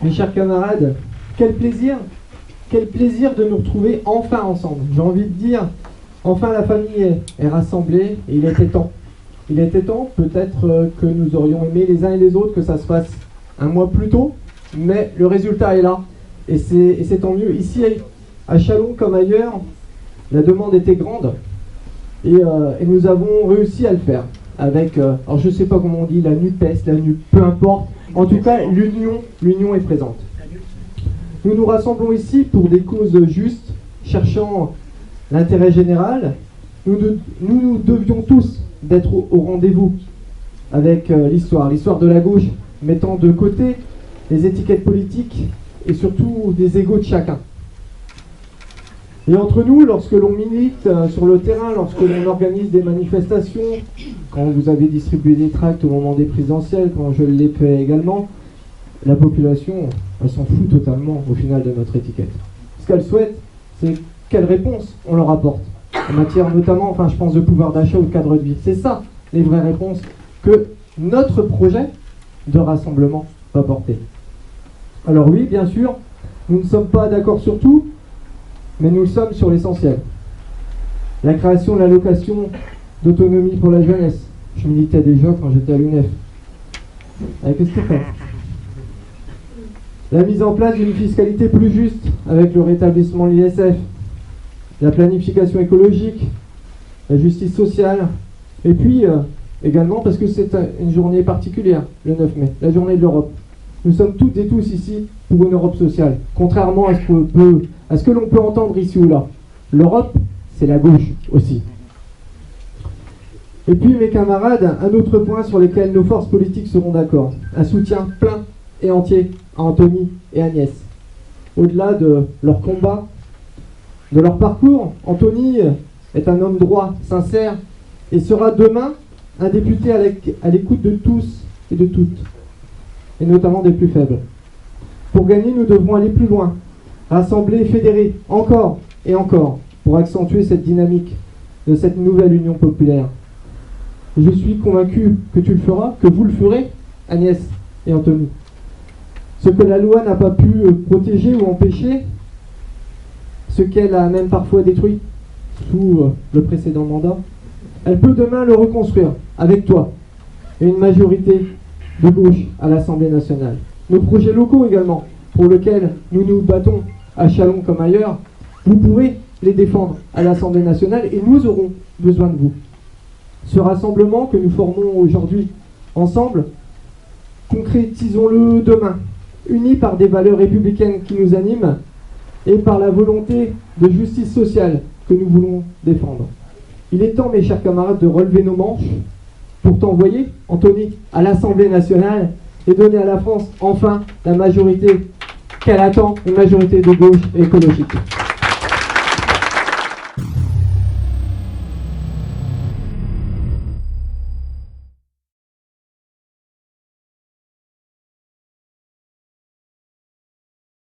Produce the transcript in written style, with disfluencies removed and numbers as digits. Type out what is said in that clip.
Mes chers camarades, quel plaisir de nous retrouver enfin ensemble. J'ai envie de dire, enfin la famille est rassemblée et il était temps. Il était temps, peut-être que nous aurions aimé les uns et les autres que ça se fasse un mois plus tôt, mais le résultat est là et c'est tant mieux. Ici à Châlons comme ailleurs, la demande était grande et nous avons réussi à le faire avec, alors je ne sais pas comment on dit, la NUPES, la NUP, peu importe. En tout cas, l'union est présente. Nous nous rassemblons ici pour des causes justes, cherchant l'intérêt général. Nous devions tous d'être au rendez-vous avec l'histoire de la gauche, mettant de côté les étiquettes politiques et surtout des égos de chacun. Et entre nous, lorsque l'on milite sur le terrain, lorsque l'on organise des manifestations, quand vous avez distribué des tracts au moment des présidentielles, quand je l'ai fait également, la population, elle s'en fout totalement au final de notre étiquette. Ce qu'elle souhaite, c'est quelle réponse on leur apporte, en matière notamment, enfin je pense de pouvoir d'achat ou de cadre de vie. C'est ça, les vraies réponses que notre projet de rassemblement va porter. Alors oui, bien sûr, nous ne sommes pas d'accord sur tout, mais nous sommes sur l'essentiel. La création de l'allocation d'autonomie pour la jeunesse. Je militais déjà quand j'étais à l'UNEF. Avec Stéphane. La mise en place d'une fiscalité plus juste avec le rétablissement de l'ISF. La planification écologique. La justice sociale. Et puis, également, parce que c'est une journée particulière, le 9 mai, la journée de l'Europe. Nous sommes toutes et tous ici pour une Europe sociale, contrairement à ce que l'on peut entendre ici ou là. L'Europe, c'est la gauche aussi. Et puis, mes camarades, un autre point sur lequel nos forces politiques seront d'accord. Un soutien plein et entier à Anthony et Agnès. Au-delà de leur combat, de leur parcours, Anthony est un homme droit, sincère, et sera demain un député à l'écoute de tous et de toutes, et notamment des plus faibles. Pour gagner, nous devrons aller plus loin, rassembler et fédérer encore et encore pour accentuer cette dynamique de cette nouvelle union populaire. Et je suis convaincu que tu le feras, que vous le ferez, Agnès et Anthony. Ce que la loi n'a pas pu protéger ou empêcher, ce qu'elle a même parfois détruit sous le précédent mandat, elle peut demain le reconstruire avec toi et une majorité de gauche à l'Assemblée nationale. Nos projets locaux également, pour lesquels nous nous battons à Châlons comme ailleurs, vous pourrez les défendre à l'Assemblée nationale et nous aurons besoin de vous. Ce rassemblement que nous formons aujourd'hui ensemble, concrétisons-le demain, unis par des valeurs républicaines qui nous animent et par la volonté de justice sociale que nous voulons défendre. Il est temps, mes chers camarades, de relever nos manches pour t'envoyer, Anthony, à l'Assemblée nationale et donner à la France, enfin, la majorité qu'elle attend, une majorité de gauche et écologique.